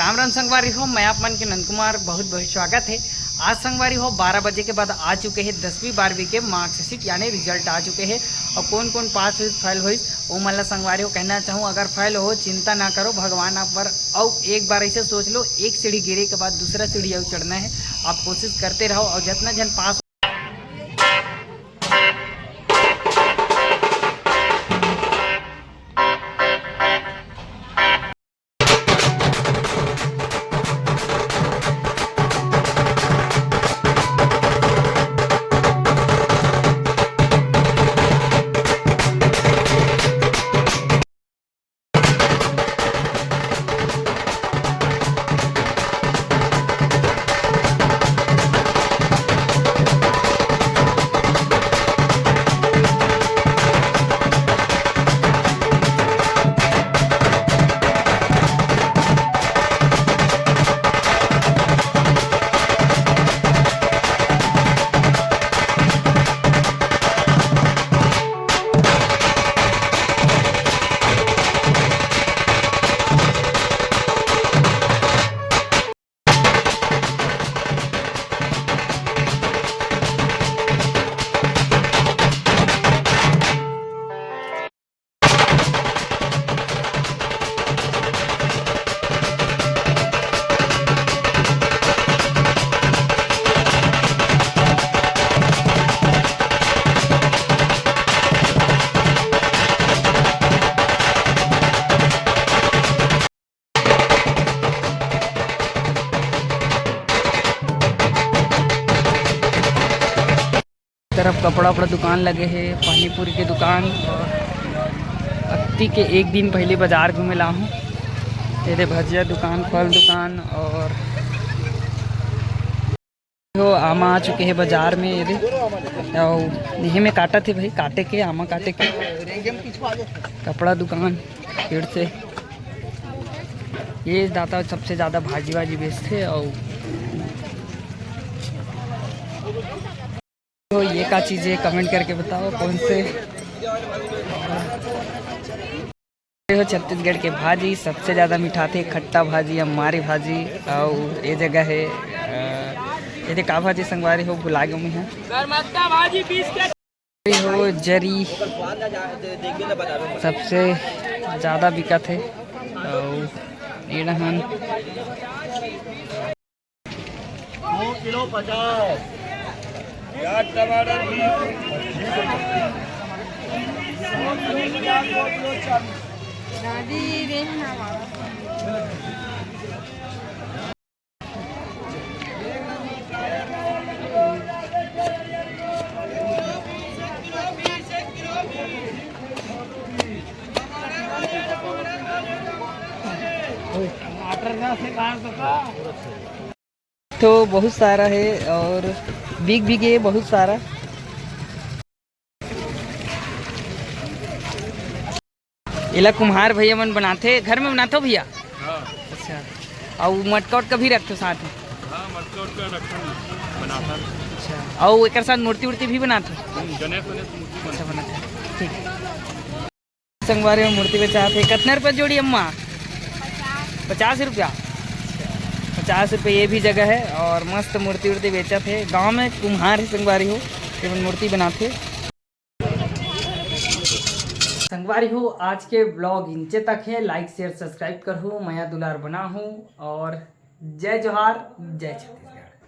राम राम संगवारी हो, मैं आप मन के नंद कुमार बहुत बहुत स्वागत है। आज संगवारी हो 12 बजे के बाद आ चुके हैं 10वीं 12वीं के मार्कशीट यानी रिजल्ट आ चुके हैं। और कौन कौन पास हुई फेल हुई वो मतलब संगवारी हो कहना चाहूँ, अगर फेल हो चिंता ना करो, भगवान आप पर। और एक बार ऐसे सोच लो, एक सीढ़ी गिरे के बाद दूसरा सीढ़ी और चढ़ना है। आप कोशिश करते रहो और जितना जन पास तरफ कपड़ा वपड़ा दुकान लगे हैं, पानी पूरी की दुकान। और अक्ति के एक दिन पहले बाजार घूमे ला हूँ। तेरे भजिया दुकान, फल दुकान और तो आमा आ चुके हैं बाजार में। ये यही में काटा थे भाई, काटे के आमा काटे के। कपड़ा दुकान फिर से ये दाता सबसे ज़्यादा भाजी वाजी बेचते। और तो ये का चीज़ें कमेंट करके बताओ कौन से हो। छत्तीसगढ़ के भाजी सबसे ज़्यादा मिठाते खट्टा भाजी, हमारी भाजी। और ये जगह है ये का भाजी संगवारी हो भुला गए मैं हो। जरी सबसे ज़्यादा बिकत है। और ये रहन किलो 50 टमाटर तो बहुत सारा है और बिग बिग है बहुत सारा। इला कुम्हार भैया मन बनाते, घर में बनाते हो भैया? हाँ। अच्छा, और मटका का भी रखते साथ में? हाँ, मटका का बनाता। अच्छा, और एक साथ मूर्ति वूर्ति भी बनाते? गणेश अच्छा बनाते। ठीक। संगवारी में मूर्ति बेचाते कितने रुपये जोड़ी अम्मा? 50 रुपया। 50 रुपये ये भी जगह है। और मस्त मूर्ति वूर्ति बेचा थे। गांव में कुम्हार संगवारी हो केवल मूर्ति बनाते। संगवारी हो आज के ब्लॉग इंचे तक है। लाइक शेयर सब्सक्राइब करो, मैं दुलार बना हूँ। और जय जोहार, जय छत्तीसगढ़।